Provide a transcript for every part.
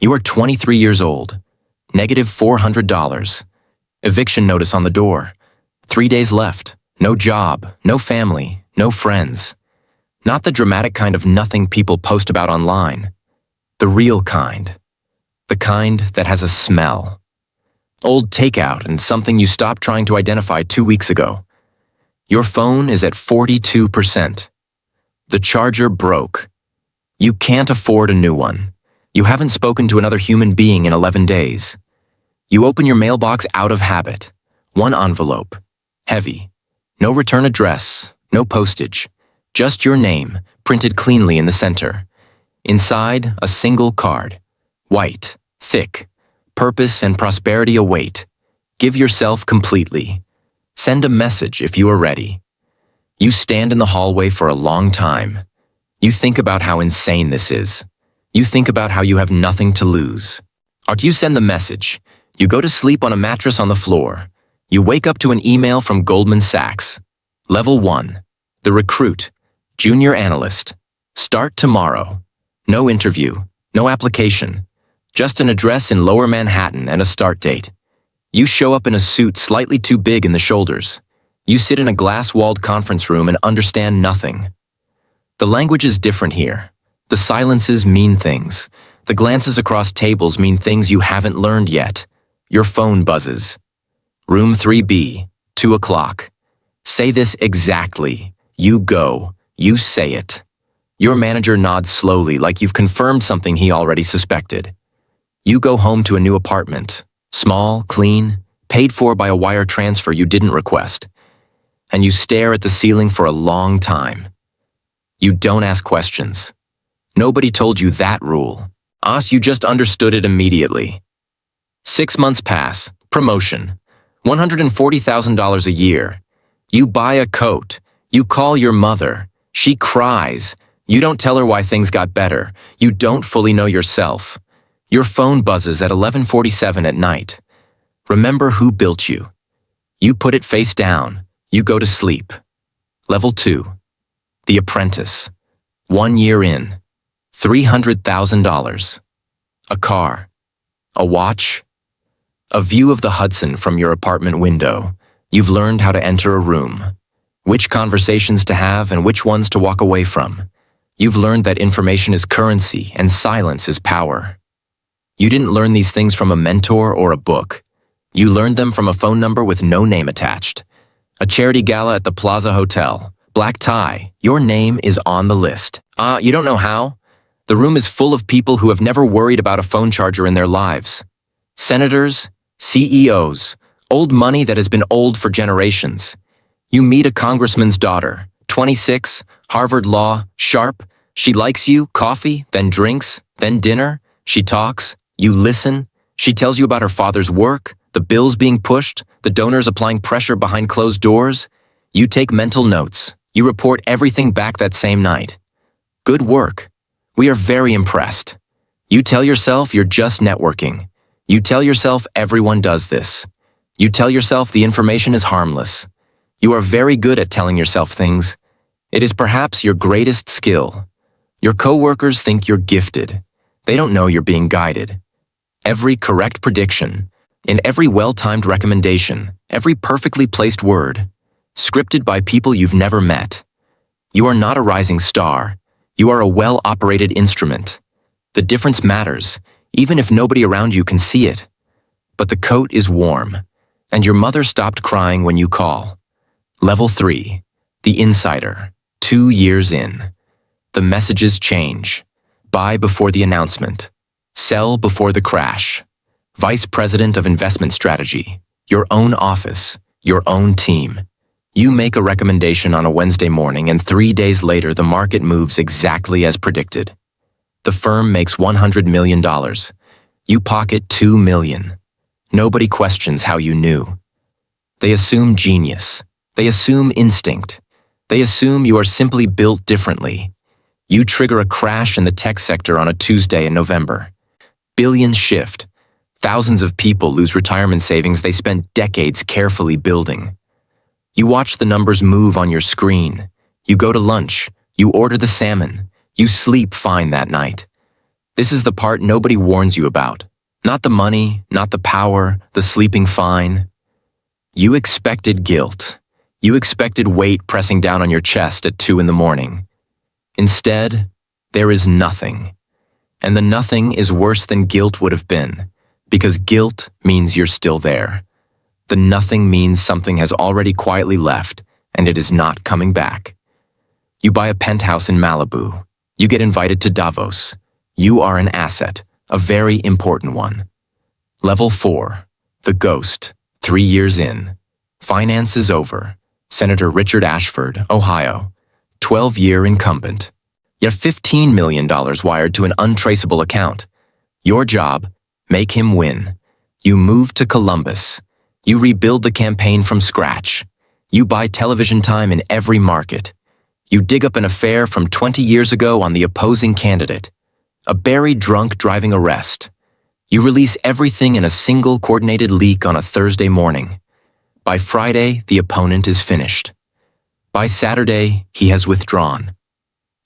You are 23 years old. Negative $400. Eviction notice on the door. 3 days left. No job, no family, no friends. Not the dramatic kind of nothing people post about online. The real kind. The kind that has a smell. Old takeout and something you stopped trying to identify 2 weeks ago. Your phone is at 42%. The charger broke. You can't afford a new one. You haven't spoken to another human being in 11 days. You open your mailbox out of habit. One envelope. Heavy. No return address, no postage. Just your name, printed cleanly in the center. Inside, a single card. White, thick. Purpose and prosperity await. Give yourself completely. Send a message if you are ready. You stand in the hallway for a long time. You think about how insane this is. You think about how you have nothing to lose. After you send the message, you go to sleep on a mattress on the floor. You wake up to an email from Goldman Sachs. Level 1. The recruit. Junior analyst. Start tomorrow. No interview. No application. Just an address in Lower Manhattan and a start date. You show up in a suit slightly too big in the shoulders. You sit in a glass-walled conference room and understand nothing. The language is different here. The silences mean things. The glances across tables mean things you haven't learned yet. Your phone buzzes. Room 3B, 2 o'clock. Say this exactly. You go. You say it. Your manager nods slowly like you've confirmed something he already suspected. You go home to a new apartment. Small, clean, paid for by a wire transfer you didn't request. And you stare at the ceiling for a long time. You don't ask questions. Nobody told you that rule. You just understood it immediately. 6 months pass. Promotion. $140,000 a year. You buy a coat. You call your mother. She cries. You don't tell her why things got better. You don't fully know yourself. Your phone buzzes at 11:47 at night. Remember who built you. You put it face down. You go to sleep. Level 2. The Apprentice. 1 year in. $300,000. A car. A watch. A view of the Hudson from your apartment window. You've learned how to enter a room. Which conversations to have and which ones to walk away from. You've learned that information is currency and silence is power. You didn't learn these things from a mentor or a book. You learned them from a phone number with no name attached. A charity gala at the Plaza Hotel. Black tie. Your name is on the list. You don't know how? The room is full of people who have never worried about a phone charger in their lives. Senators, CEOs, old money that has been old for generations. You meet a congressman's daughter, 26, Harvard Law, sharp. She likes you, coffee, then drinks, then dinner. She talks. You listen. She tells you about her father's work, the bills being pushed, the donors applying pressure behind closed doors. You take mental notes. You report everything back that same night. Good work. We are very impressed. You tell yourself you're just networking. You tell yourself everyone does this. You tell yourself the information is harmless. You are very good at telling yourself things. It is perhaps your greatest skill. Your coworkers think you're gifted. They don't know you're being guided. Every correct prediction, in every well-timed recommendation, every perfectly placed word, scripted by people you've never met. You are not a rising star. You are a well-operated instrument. The difference matters, even if nobody around you can see it. But the coat is warm, and your mother stopped crying when you call. Level 3. The Insider. 2 years in. The messages change. Buy before the announcement. Sell before the crash. Vice President of Investment Strategy. Your own office. Your own team. You make a recommendation on a Wednesday morning and 3 days later the market moves exactly as predicted. The firm makes $100 million. You pocket $2 million. Nobody questions how you knew. They assume genius. They assume instinct. They assume you are simply built differently. You trigger a crash in the tech sector on a Tuesday in November. Billions shift. Thousands of people lose retirement savings they spent decades carefully building. You watch the numbers move on your screen. You go to lunch. You order the salmon. You sleep fine that night. This is the part nobody warns you about. Not the money, not the power, the sleeping fine. You expected guilt. You expected weight pressing down on your chest at 2 in the morning. Instead, there is nothing. And the nothing is worse than guilt would have been, because guilt means you're still there. The nothing means something has already quietly left, and it is not coming back. You buy a penthouse in Malibu. You get invited to Davos. You are an asset, a very important one. Level 4, the ghost, 3 years in. Finance is over. Senator Richard Ashford, Ohio, 12-year incumbent. Yet $15 million wired to an untraceable account. Your job, make him win. You move to Columbus. You rebuild the campaign from scratch. You buy television time in every market. You dig up an affair from 20 years ago on the opposing candidate. A buried drunk driving arrest. You release everything in a single coordinated leak on a Thursday morning. By Friday, the opponent is finished. By Saturday, he has withdrawn.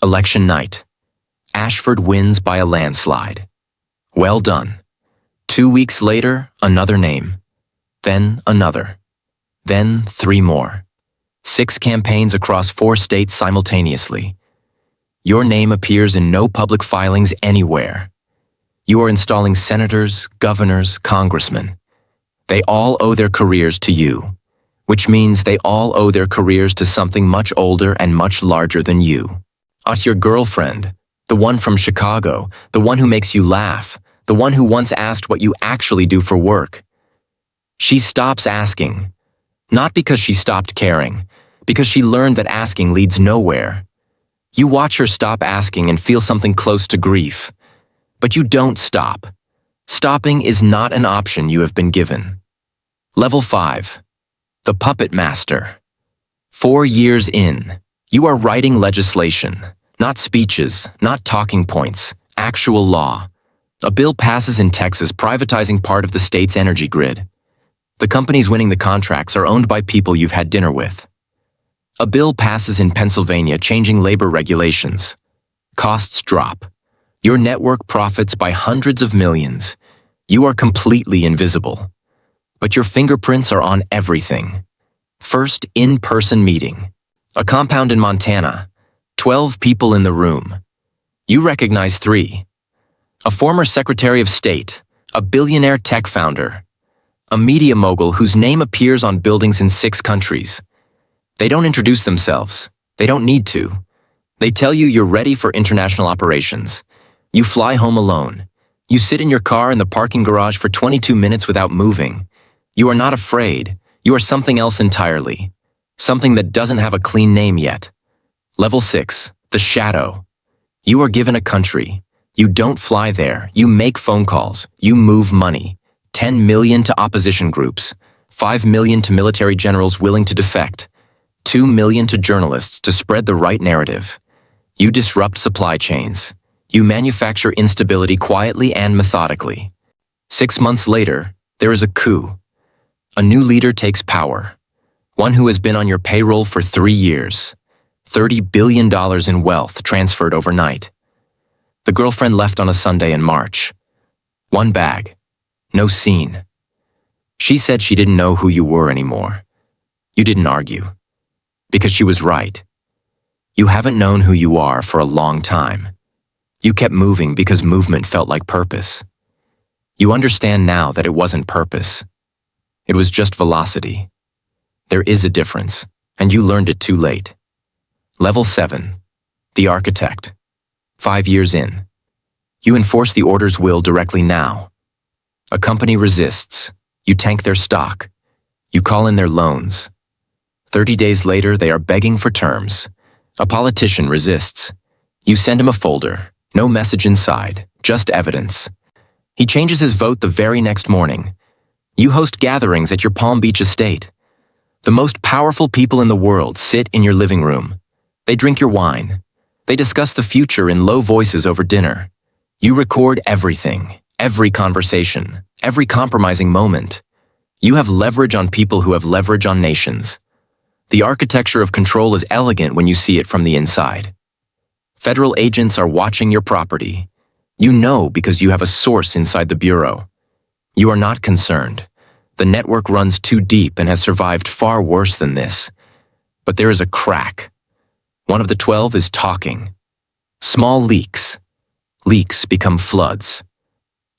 Election night. Ashford wins by a landslide. Well done. 2 weeks later, another name. Then another. Then 3 more. 6 campaigns across 4 states simultaneously. Your name appears in no public filings anywhere. You are installing senators, governors, congressmen. They all owe their careers to you, which means they all owe their careers to something much older and much larger than you. At your girlfriend, the one from Chicago, the one who makes you laugh, the one who once asked what you actually do for work. She stops asking, not because she stopped caring, because she learned that asking leads nowhere. You watch her stop asking and feel something close to grief. But you don't stop. Stopping is not an option you have been given. Level 5. The Puppet Master. 4 years in. You are writing legislation, not speeches, not talking points, actual law. A bill passes in Texas privatizing part of the state's energy grid. The companies winning the contracts are owned by people you've had dinner with. A bill passes in Pennsylvania changing labor regulations. Costs drop. Your network profits by hundreds of millions. You are completely invisible. But your fingerprints are on everything. First in-person meeting. A compound in Montana. 12 people in the room. You recognize 3. A former Secretary of State, a billionaire tech founder, a media mogul whose name appears on buildings in 6 countries. They don't introduce themselves. They don't need to. They tell you you're ready for international operations. You fly home alone. You sit in your car in the parking garage for 22 minutes without moving. You are not afraid. You are something else entirely. Something that doesn't have a clean name yet. Level 6, the shadow. You are given a country. You don't fly there. You make phone calls. You move money. 10 million to opposition groups. 5 million to military generals willing to defect. 2 million to journalists to spread the right narrative. You disrupt supply chains. You manufacture instability quietly and methodically. 6 months later, there is a coup. A new leader takes power. One who has been on your payroll for 3 years. $30 billion in wealth transferred overnight. The girlfriend left on a Sunday in March. 1 bag. No scene. She said she didn't know who you were anymore. You didn't argue. Because she was right. You haven't known who you are for a long time. You kept moving because movement felt like purpose. You understand now that it wasn't purpose. It was just velocity. There is a difference, and you learned it too late. Level 7. The Architect. 5 years in. You enforce the order's will directly now. A company resists. You tank their stock. You call in their loans. 30 days later, they are begging for terms. A politician resists. You send him a folder. No message inside, just evidence. He changes his vote the very next morning. You host gatherings at your Palm Beach estate. The most powerful people in the world sit in your living room. They drink your wine. They discuss the future in low voices over dinner. You record everything, every conversation, every compromising moment. You have leverage on people who have leverage on nations. The architecture of control is elegant when you see it from the inside. Federal agents are watching your property. You know because you have a source inside the bureau. You are not concerned. The network runs too deep and has survived far worse than this. But there is a crack. One of the 12 is talking. Small leaks. Leaks become floods.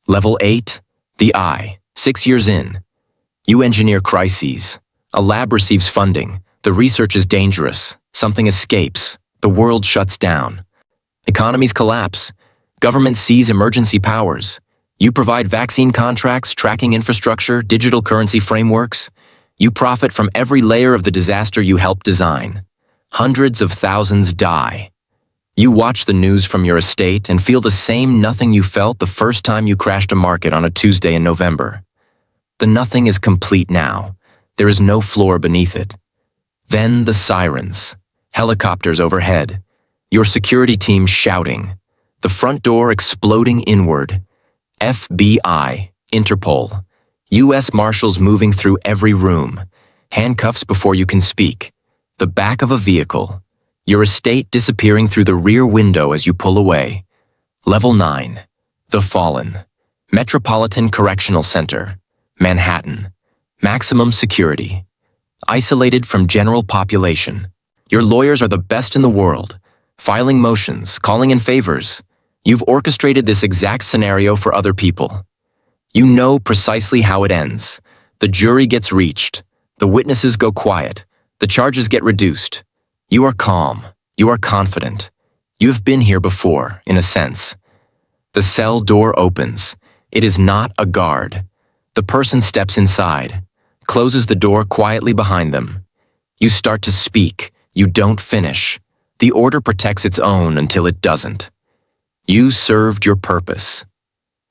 Level 8, the eye, 6 years in. You engineer crises. A lab receives funding. The research is dangerous. Something escapes. The world shuts down. Economies collapse. Government seize emergency powers. You provide vaccine contracts, tracking infrastructure, digital currency frameworks. You profit from every layer of the disaster you helped design. Hundreds of thousands die. You watch the news from your estate and feel the same nothing you felt the first time you crashed a market on a Tuesday in November. The nothing is complete now. There is no floor beneath it. Then the sirens. Helicopters overhead. Your security team shouting. The front door exploding inward. FBI, Interpol. U.S. Marshals moving through every room. Handcuffs before you can speak. The back of a vehicle. Your estate disappearing through the rear window as you pull away. Level 9. The Fallen. Metropolitan Correctional Center. Manhattan. Maximum security. Isolated from general population. Your lawyers are the best in the world. Filing motions, calling in favors. You've orchestrated this exact scenario for other people. You know precisely how it ends. The jury gets reached. The witnesses go quiet. The charges get reduced. You are calm. You are confident. You have been here before, in a sense. The cell door opens. It is not a guard. The person steps inside, closes the door quietly behind them. You start to speak. You don't finish. The order protects its own until it doesn't. You served your purpose.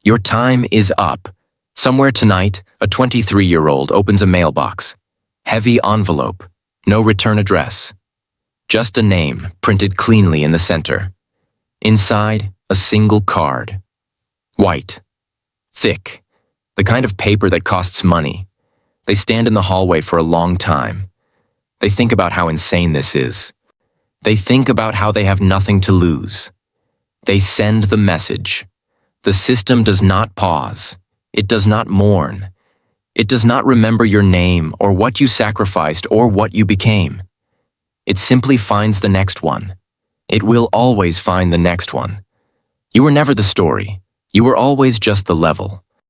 Your time is up. Somewhere tonight, a 23-year-old opens a mailbox. Heavy envelope. No return address. Just a name printed cleanly in the center. Inside, a single card. White. Thick. The kind of paper that costs money. They stand in the hallway for a long time. They think about how insane this is. They think about how they have nothing to lose. They send the message. The system does not pause. It does not mourn. It does not remember your name or what you sacrificed or what you became. It simply finds the next one. It will always find the next one. You were never the story. You were always just the level.